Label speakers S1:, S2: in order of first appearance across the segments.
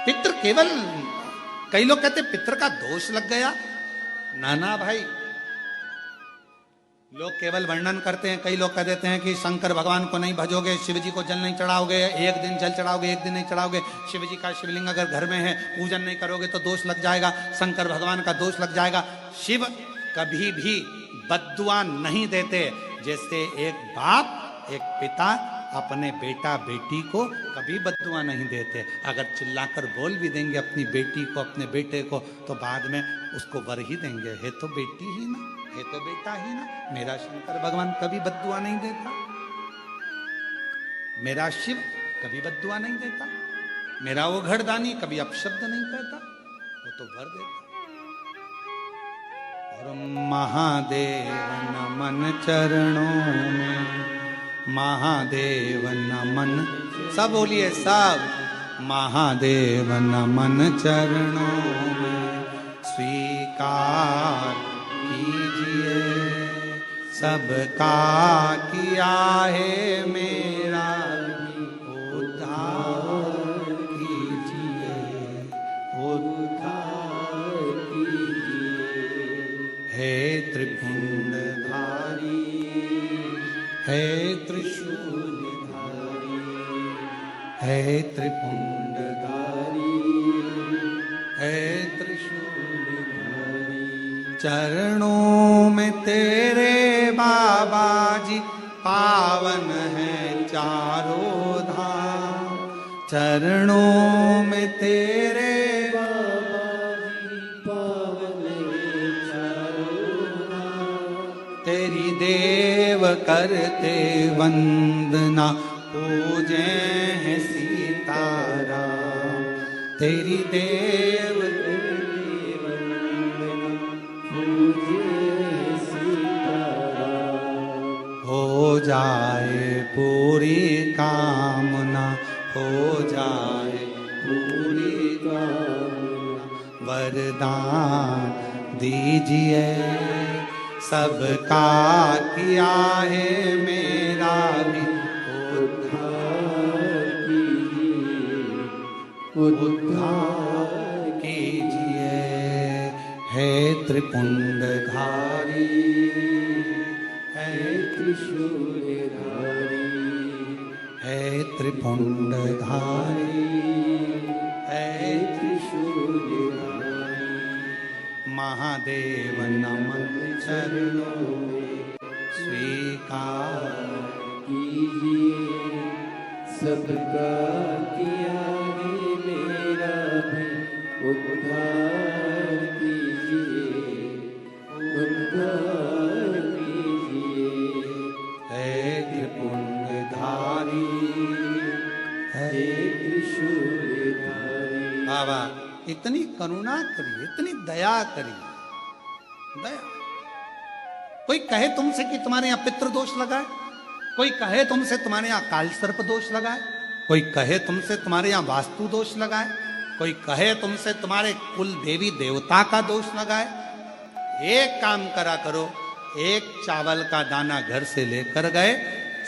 S1: पितृ केवल, कई लोग कहते पितृ का दोष लग गया। नाना भाई, लोग केवल वर्णन करते हैं। कई लोग कह देते हैं कि शंकर भगवान को नहीं भजोगे, शिव जी को जल नहीं चढ़ाओगे, एक दिन जल चढ़ाओगे एक दिन नहीं चढ़ाओगे, शिव जी का शिवलिंग अगर घर में है पूजन नहीं करोगे तो दोष लग जाएगा, शंकर भगवान का दोष लग जाएगा। शिव कभी भी बद्दुआ नहीं देते। जैसे एक बाप एक पिता अपने बेटा बेटी को कभी बद्दुआ नहीं देते। अगर चिल्लाकर बोल भी देंगे अपनी बेटी को अपने बेटे को तो बाद में उसको वर ही देंगे, है तो बेटी ही ना, है तो बेटा ही ना। मेरा शंकर भगवान कभी बद्दुआ नहीं देता, मेरा शिव कभी बद्दुआ नहीं देता, मेरा वो घरदानी कभी अपशब्द नहीं कहता, वो तो वर देता। और महादेव नमन चरणों में, महादेव नमन, सब बोलिए सब, महादेव नमन चरणों में स्वीकार कीजिए, सबका किया है मेरा उद्धार कीजिए, उद्धार कीजिए। हे त्रिपुंडधारी, हे त्रिशूलधारी, हे त्रिपुंडधारी, हे त्रिशूलधारी। चरणों में तेरे बाबा जी पावन है चारों धाम, चरणों में तेरे बाबा जी पावन है चारों धाम। तेरी देव करते वंदना पूजे हैं सीताराम, तेरी देव करते वंदना पूजे हैं सीताराम। हो जाए पूरी कामना, हो जाए पूरी कामना, वरदान दीजिए, सबका किया है मेरा भी उद्धार कीजिए, उद्धार कीजिए। हे त्रिपुंडधारी, हे त्रिशूलधारी, हे त्रिपुंडधारी, हे त्रिशूलधारी। महादेव नमन चरणों में स्वीकार कीजिए, सबका किया है मेरा भी उद्धार कीजिए, उद्धार कीजिए। हे त्रिपुंडधारी, हे त्रिशूलधारी। बाबा इतनी करुणा करिए, इतनी दया करिए, दया। कोई कहे तुमसे कि तुम्हारे यहाँ पितृ दोष लगा है, कोई कहे तुमसे तुम्हारे यहाँ काल सर्प दोष लगा है, कोई कहे तुमसे तुम्हारे यहाँ वास्तु दोष लगा है, कोई कहे तुमसे तुम्हारे कुल देवी देवता का दोष लगा है। एक काम करा करो, एक चावल का दाना घर से लेकर गए,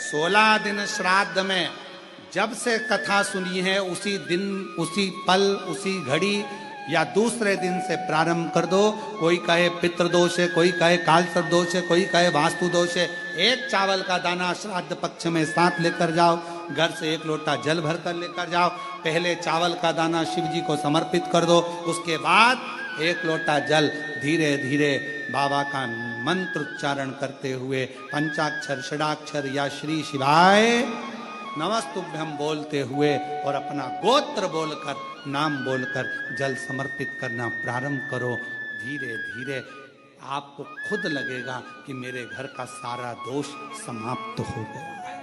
S1: 16 दिन श्राद्ध में जब से कथा सुनी है उसी दिन, उसी पल, उसी घड़ी या दूसरे दिन से प्रारंभ कर दो। कोई कहे पितृदोष है, कोई कहे कालसर्प दोष है, कोई कहे वास्तु दोष है। एक चावल का दाना श्राद्ध पक्ष में साथ लेकर जाओ, घर से एक लोटा जल भर कर लेकर जाओ। पहले चावल का दाना शिव जी को समर्पित कर दो, उसके बाद एक लोटा जल धीरे धीरे बाबा का मंत्र उच्चारण करते हुए पंचाक्षर षडाक्षर या श्री शिवाय नमस्तुभ्यम बोलते हुए और अपना गोत्र बोलकर, नाम बोलकर जल समर्पित करना प्रारंभ करो। धीरे धीरे आपको खुद लगेगा कि मेरे घर का सारा दोष समाप्त हो गया है,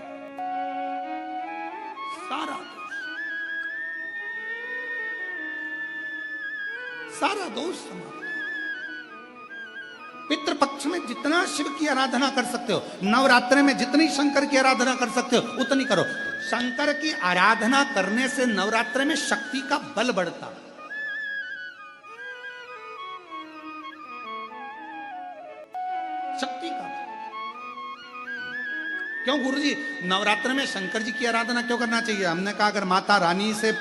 S1: सारा दोष, सारा दोष समाप्त। पितृपक्ष में जितना शिव की आराधना कर सकते हो, नवरात्रि में जितनी शंकर की आराधना कर सकते हो उतनी करो। शंकर की आराधना करने से नवरात्रि में शक्ति का बल बढ़ता। शक्ति का बल। क्यों गुरुजी नवरात्र में शंकर जी की आराधना क्यों करना चाहिए? हमने कहा अगर माता रानी से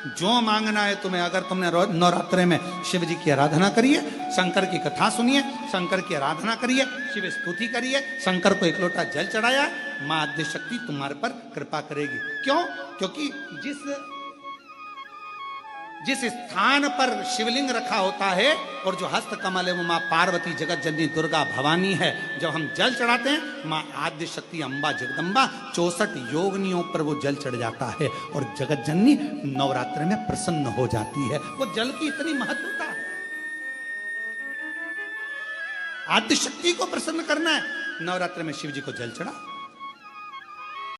S1: जो मांगना है तुम्हें, अगर तुमने नवरात्रे में शिव जी की आराधना करिए, शंकर की कथा सुनिए, शंकर की आराधना करिए, शिव स्तुति करिए, शंकर को एक लोटा जल चढ़ाया, मां आद्य शक्ति तुम्हारे पर कृपा करेगी। क्यों? क्योंकि जिस स्थान पर शिवलिंग रखा होता है और जो हस्त कमल है वो मां पार्वती जगत जननी दुर्गा भवानी है। जब हम जल चढ़ाते हैं, मां आद्य शक्ति अम्बा जगदम्बा 64 योगिनियों पर वो जल चढ़ जाता है और जगत जननी नवरात्र में प्रसन्न हो जाती है। वो जल की इतनी महत्वता है। आद्य शक्ति को प्रसन्न करना है, नवरात्र में शिव जी को जल चढ़ा।